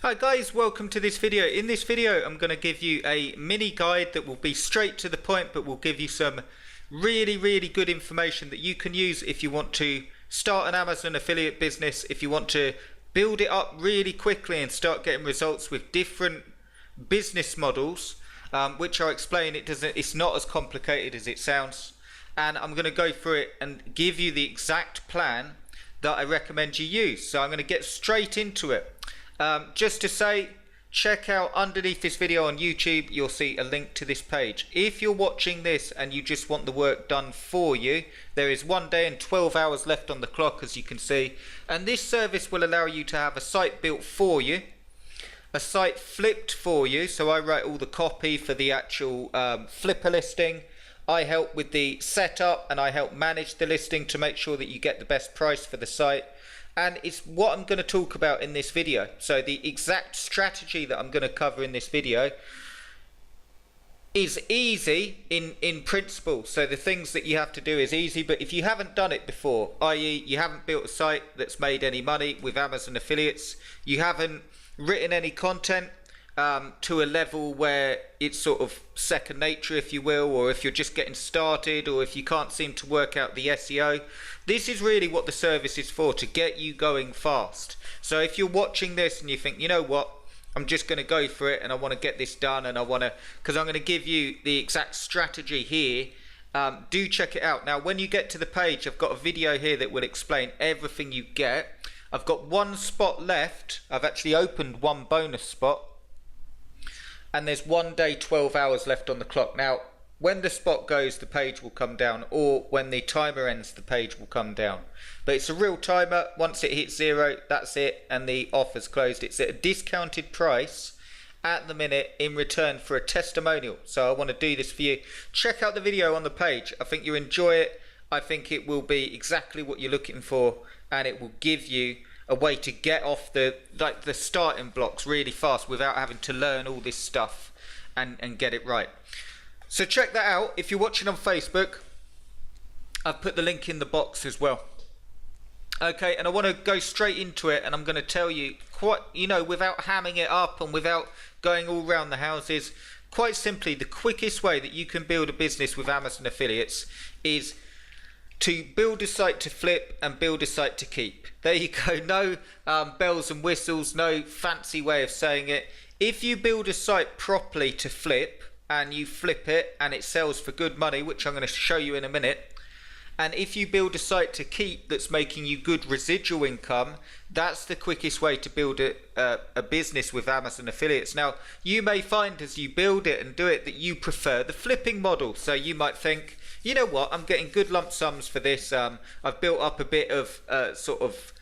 Hi guys, welcome to this video. In this video I'm going to give you a mini guide that will be straight to the point, but will give you some really good information that you can use if you want to start an Amazon affiliate business, if you want to build it up really quickly and start getting results with different business models, which I'll explain. It's not as complicated as it sounds, and I'm going to go through it and give you the exact plan that I recommend you use. So I'm going to get straight into it. Just to say, check out underneath this video on YouTube, you'll see a link to this page. If you're watching this and you just want the work done for you, there is 1 day and 12 hours left on the clock, as you can see, and this service will allow you to have a site built for you, a site flipped for you. So I write all the copy for the actual flipper listing. I help with the setup and I help manage the listing to make sure that you get the best price for the site. And it's what I'm going to talk about in this video. So the exact strategy that I'm going to cover in this video is easy in principle. So the things that you have to do is easy, but if you haven't done it before, i.e. you haven't built a site that's made any money with Amazon affiliates, you haven't written any content to a level where it's sort of second nature, if you will, or if you're just getting started, or if you can't seem to work out the SEO, this is really what the service is for, to get you going fast. So if you're watching this and you think, you know what, I'm just going to go for it and I want to get this done, and I want to, because I'm going to give you the exact strategy here, do check it out. Now when you get to the page, I've got a video here that will explain everything you get. I've got one spot left. I've actually opened one bonus spot, and there's 1 day 12 hours left on the clock. Now when the spot goes, the page will come down, or when the timer ends, the page will come down. But it's a real timer. Once it hits 0, that's it, and the offer's closed. It's at a discounted price at the minute in return for a testimonial. So I want to do this for you. Check out the video on the page. I think you enjoy it. I think it will be exactly what you're looking for, and it will give you a way to get off the starting blocks really fast without having to learn all this stuff and get it right. So check that out. If you're watching on Facebook, I've put the link in the box as well. Okay, and I want to go straight into it, and I'm going to tell you quite, without hamming it up and without going all round the houses, quite simply, the quickest way that you can build a business with Amazon affiliates is to build a site to flip and build a site to keep. There you go. No bells and whistles, no fancy way of saying it. If you build a site properly to flip, and you flip it and it sells for good money, which I'm going to show you in a minute, and if you build a site to keep that's making you good residual income, that's the quickest way to build a business with Amazon affiliates. Now you may find as you build it and do it that you prefer the flipping model. So you might think, you know what, I'm getting good lump sums for this. I've built up a bit of sort of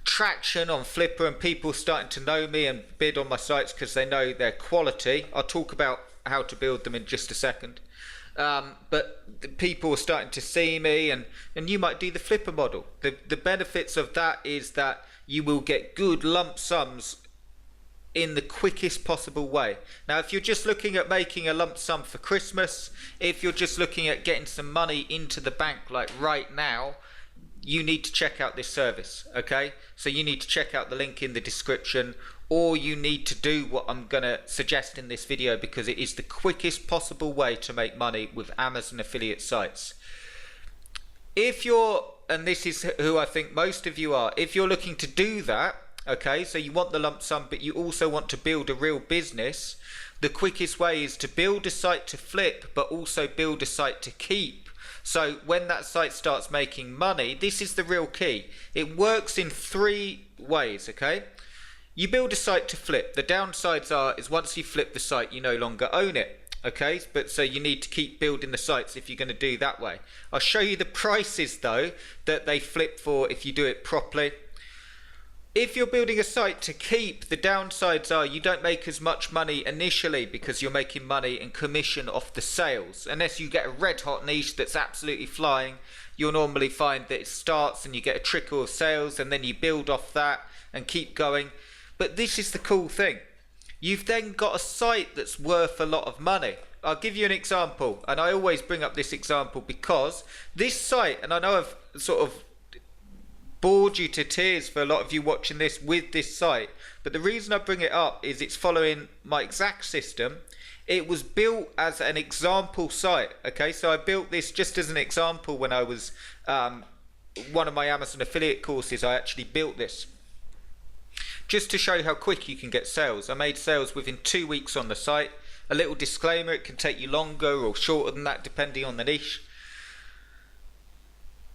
traction on Flipper, and people starting to know me and bid on my sites because they know their quality. I'll talk about how to build them in just a second. But the people are starting to see me, and you might do the Flipper model. The benefits of that is that you will get good lump sums in the quickest possible way. Now if you're just looking at making a lump sum for Christmas, if you're just looking at getting some money into the bank like right now, you need to check out this service. Okay, so you need to check out the link in the description, or you need to do what I'm going to suggest in this video, because it is the quickest possible way to make money with Amazon affiliate sites. If you're, and this is who I think most of you are, if you're looking to do that, okay, so you want the lump sum but you also want to build a real business, the quickest way is to build a site to flip but also build a site to keep. So when that site starts making money, this is the real key. It works in 3 ways, okay? You build a site to flip. The downsides is once you flip the site, you no longer own it. Okay, but so you need to keep building the sites if you're going to do that way. I'll show you the prices though that they flip for if you do it properly. If you're building a site to keep, the downsides are you don't make as much money initially because you're making money in commission off the sales. Unless you get a red hot niche that's absolutely flying, you'll normally find that it starts and you get a trickle of sales and then you build off that and keep going. But this is the cool thing. You've then got a site that's worth a lot of money. I'll give you an example, and I always bring up this example because this site, and I know I've sort of bored you to tears for a lot of you watching this with this site. But the reason I bring it up is it's following my exact system. It was built as an example site. Okay, so I built this just as an example when I was one of my Amazon affiliate courses. I actually built this just to show how quick you can get sales. I made sales within 2 weeks on the site. A little disclaimer, it can take you longer or shorter than that depending on the niche.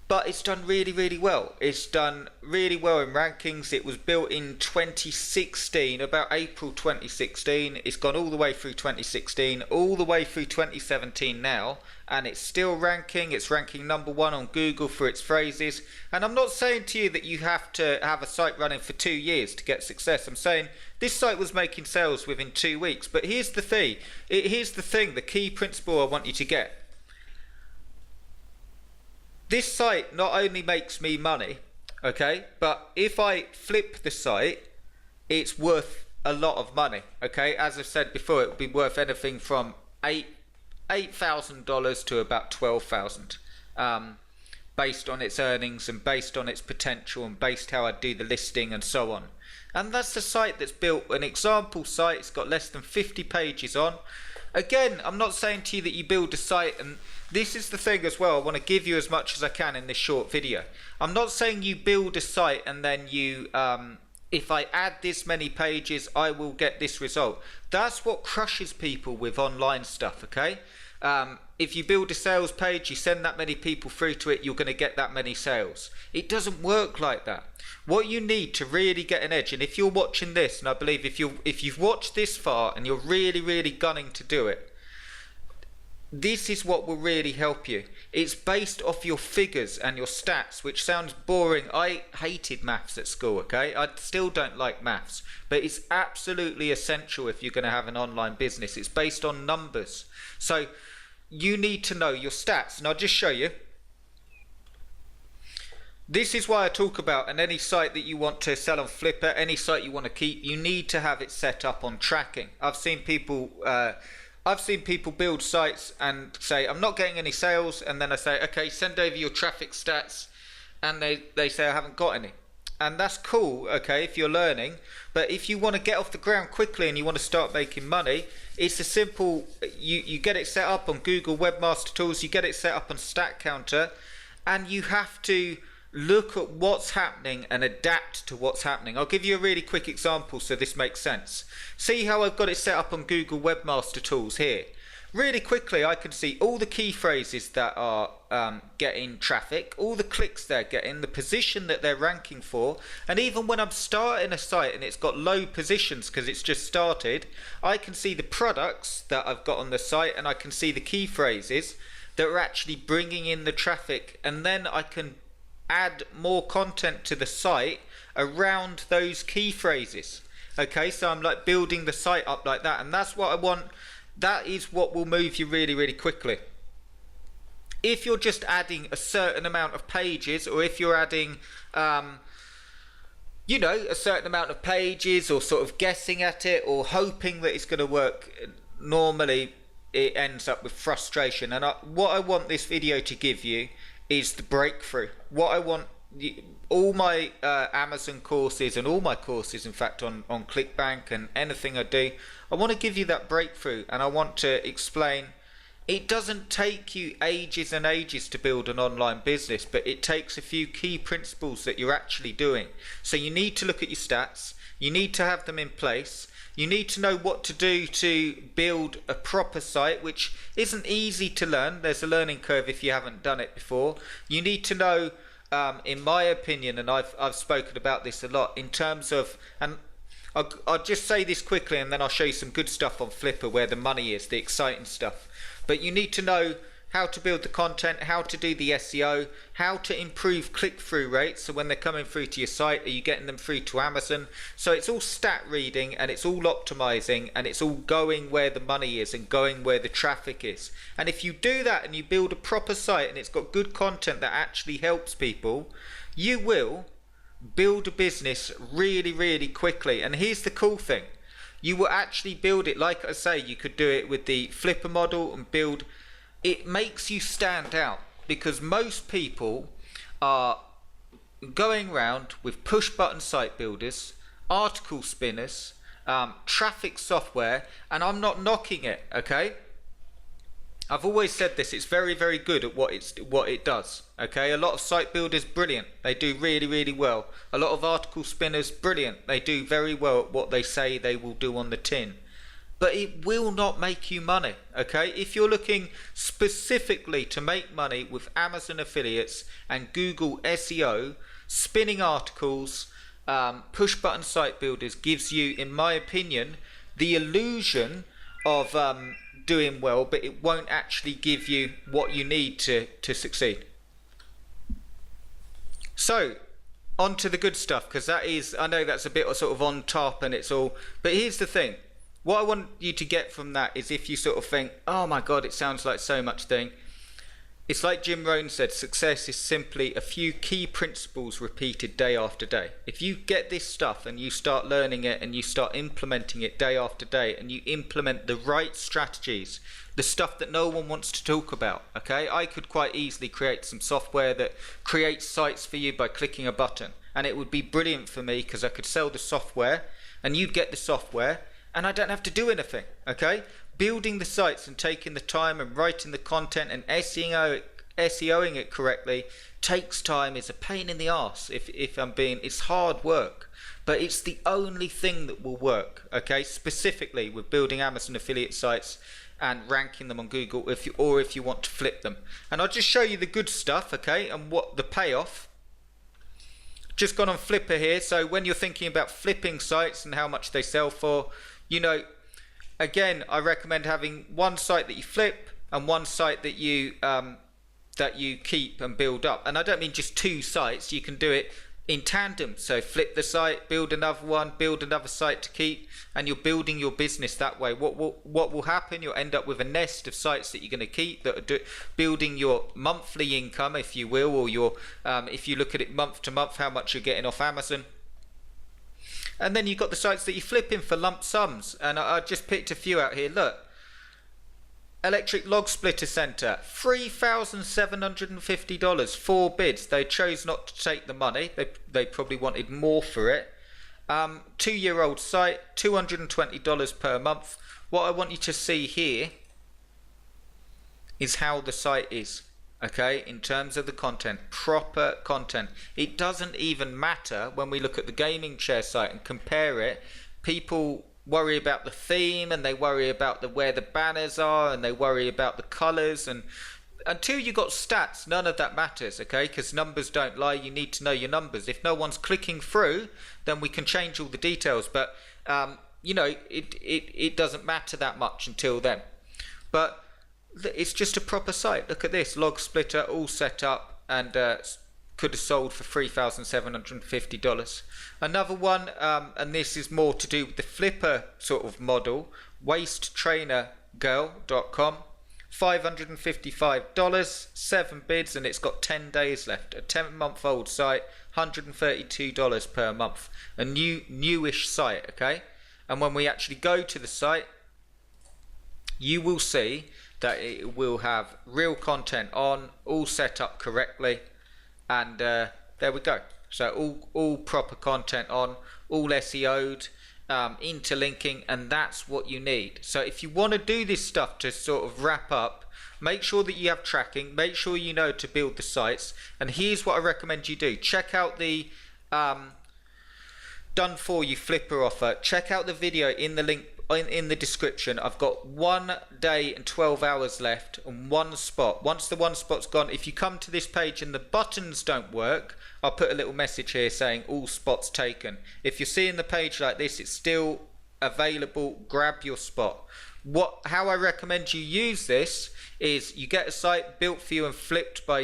But it's done really, really well. It's done really well in rankings. It was built in 2016, about April 2016. It's gone all the way through 2016, all the way through 2017 now, and it's still ranking. It's ranking #1 on Google for its phrases. And I'm not saying to you that you have to have a site running for 2 years to get success. I'm saying this site was making sales within 2 weeks. But here's the thing. The key principle I want you to get. This site not only makes me money, okay, but if I flip the site, it's worth a lot of money, okay? As I've said before, it would be worth anything from $8,000 to about $12,000, based on its earnings and based on its potential and based how I do the listing and so on. And that's the site that's built, an example site. It's got less than 50 pages on. Again, I'm not saying to you that you build a site, and this is the thing as well, I want to give you as much as I can in this short video. I'm not saying you build a site and then you, if I add this many pages, I will get this result. That's what crushes people with online stuff, okay? If you build a sales page, you send that many people through to it, you're going to get that many sales. It doesn't work like that. What you need to really get an edge, and if you're watching this, and I believe if you've watched this far and you're really, really gunning to do it, this is what will really help you. It's based off your figures and your stats, which sounds boring. I hated maths at school, okay? I still don't like maths, but it's absolutely essential if you're going to have an online business. It's based on numbers. So you need to know your stats, and I'll just show you. This is why I talk about, and any site that you want to sell on Flipper, any site you want to keep, you need to have it set up on tracking. I've seen people build sites and say, I'm not getting any sales, and then I say, okay, send over your traffic stats, and they say I haven't got any. And that's cool, okay, if you're learning, but if you want to get off the ground quickly and you want to start making money, it's a simple, you get it set up on Google Webmaster Tools, you get it set up on StatCounter, and you have to look at what's happening and adapt to what's happening. I'll give you a really quick example so this makes sense. See how I've got it set up on Google Webmaster Tools here. Really quickly I can see all the key phrases that are getting traffic, all the clicks they're getting, the position that they're ranking for, and even when I'm starting a site and it's got low positions because it's just started, I can see the products that I've got on the site, and I can see the key phrases that are actually bringing in the traffic, and then I can add more content to the site around those key phrases. Okay, so I'm like building the site up like that, and that's what I want. That is what will move you really, really quickly. If you're just adding a certain amount of pages, or if you're adding you know, a certain amount of pages, or sort of guessing at it or hoping that it's going to work, normally it ends up with frustration. And what I want this video to give you is the breakthrough. What I want, all my Amazon courses, and all my courses in fact on ClickBank and anything I do, I want to give you that breakthrough, and I want to explain it doesn't take you ages and ages to build an online business, but it takes a few key principles that you're actually doing. So you need to look at your stats, you need to have them in place, you need to know what to do to build a proper site, which isn't easy to learn. There's a learning curve if you haven't done it before. You need to know, in my opinion, and I've spoken about this a lot, in terms of, and I'll just say this quickly and then I'll show you some good stuff on Flipper where the money is, the exciting stuff. But you need to know how to build the content, how to do the SEO, how to improve click-through rates. So when they're coming through to your site, are you getting them through to Amazon? So it's all stat reading, and it's all optimizing, and it's all going where the money is and going where the traffic is. And if you do that and you build a proper site and it's got good content that actually helps people, you will build a business really, really quickly. And here's the cool thing. You will actually build it, like I say, you could do it with the Flipper model and build. It makes you stand out, because most people are going around with push button site builders, article spinners, traffic software, and I'm not knocking it, okay? I've always said this, it's very, very good at what it does, okay? A lot of site builders, brilliant, they do really, really well. A lot of article spinners, brilliant, they do very well at what they say they will do on the tin. But it will not make you money, okay? If you're looking specifically to make money with Amazon affiliates and Google SEO, spinning articles, push button site builders gives you, in my opinion, the illusion of doing well, but it won't actually give you what you need to succeed. So on to the good stuff, because that is, I know that's a bit sort of on top and it's all, but here's the thing. What I want you to get from that is, if you sort of think, oh my god, it sounds like so much thing, it's like Jim Rohn said, success is simply a few key principles repeated day after day. If you get this stuff and you start learning it and you start implementing it day after day, and you implement the right strategies, the stuff that no one wants to talk about, okay? I could quite easily create some software that creates sites for you by clicking a button, and it would be brilliant for me because I could sell the software and you'd get the software and I don't have to do anything, okay? Building the sites and taking the time and writing the content and SEOing it correctly takes time. It's a pain in the arse, if I'm being, it's hard work, but it's the only thing that will work, okay? Specifically with building Amazon affiliate sites and ranking them on Google, if you want to flip them. And I'll just show you the good stuff, okay, and what the payoff. Just gone on Flipper here, so when you're thinking about flipping sites and how much they sell for, you know, again, I recommend having one site that you flip and one site that you keep and build up. And I don't mean just two sites, you can do it in tandem. So flip the site, build another one, build another site to keep, and you're building your business that way. What will happen, you'll end up with a nest of sites that you're going to keep that are building your monthly income, if you will, or your if you look at it month to month, how much you're getting off Amazon. And then you've got the sites that you're flipping for lump sums. And I just picked a few out here. Look, Electric Log Splitter Center, $3,750, 4 bids. They chose not to take the money. They probably wanted more for it. 2-year-old site, $220 per month. What I want you to see here is how the site is, okay, in terms of the content, proper content. It doesn't even matter when we look at the gaming chair site and compare it. People worry about the theme, and they worry about where the banners are, and they worry about the colors, and until you got stats, none of that matters, okay? Because numbers don't lie. You need to know your numbers. If no one's clicking through, then we can change all the details, but you know, it doesn't matter that much until then. But it's just a proper site. Look at this, Log Splitter, all set up, and could have sold for $3,750. Another one, and this is more to do with the flipper sort of model, waisttrainergirl.com, $555, 7 bids, and it's got 10 days left. A 10-month-old site, $132 per month. A newish site, okay? And when we actually go to the site, you will see that it will have real content on, all set up correctly, and there we go. So all proper content on, all SEO'd, interlinking, and that's what you need. So if you want to do this stuff to sort of wrap up, make sure that you have tracking, make sure you know to build the sites, and here's what I recommend you do. Check out the done for you flipper offer. Check out the video in the link in the description. I've got 1 day and 12 hours left on one spot. Once the one spot's gone, if you come to this page and the buttons don't work, I'll put a little message here saying all spots taken. If you're seeing the page like this, it's still available, grab your spot. How I recommend you use this is you get a site built for you and flipped by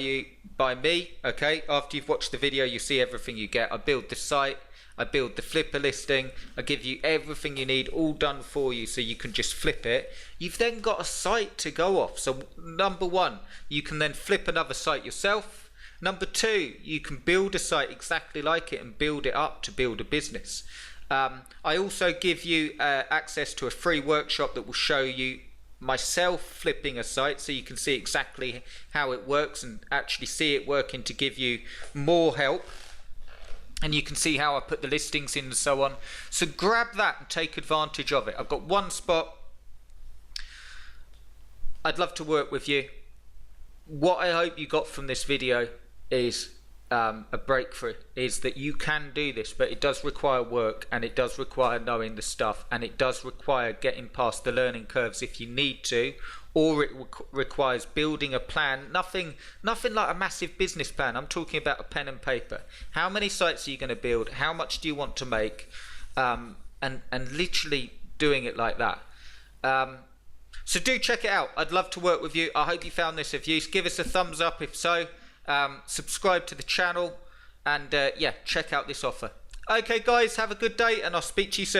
me, okay? After you've watched the video, you see everything you get. I build the site, I build the flipper listing, I give you everything you need, all done for you, so you can just flip it. You've then got a site to go off. So number one, you can then flip another site yourself. Number two, you can build a site exactly like it and build it up to build a business. I also give you access to a free workshop that will show you myself flipping a site, so you can see exactly how it works and actually see it working to give you more help. and you can see how I put the listings in and so on. So grab that and take advantage of it. I've got one spot. I'd love to work with you. What I hope you got from this video is a breakthrough, is that you can do this, but it does require work, and it does require knowing the stuff, and it does require getting past the learning curves if you need to, or it requires building a plan. Nothing like a massive business plan. I'm talking about a pen and paper. How many sites are you going to build? How much do you want to make? And literally doing it like that. So do check it out. I'd love to work with you. I hope you found this of use. Give us a thumbs up if so. Subscribe to the channel, and yeah, check out this offer. Okay guys, have a good day, and I'll speak to you soon.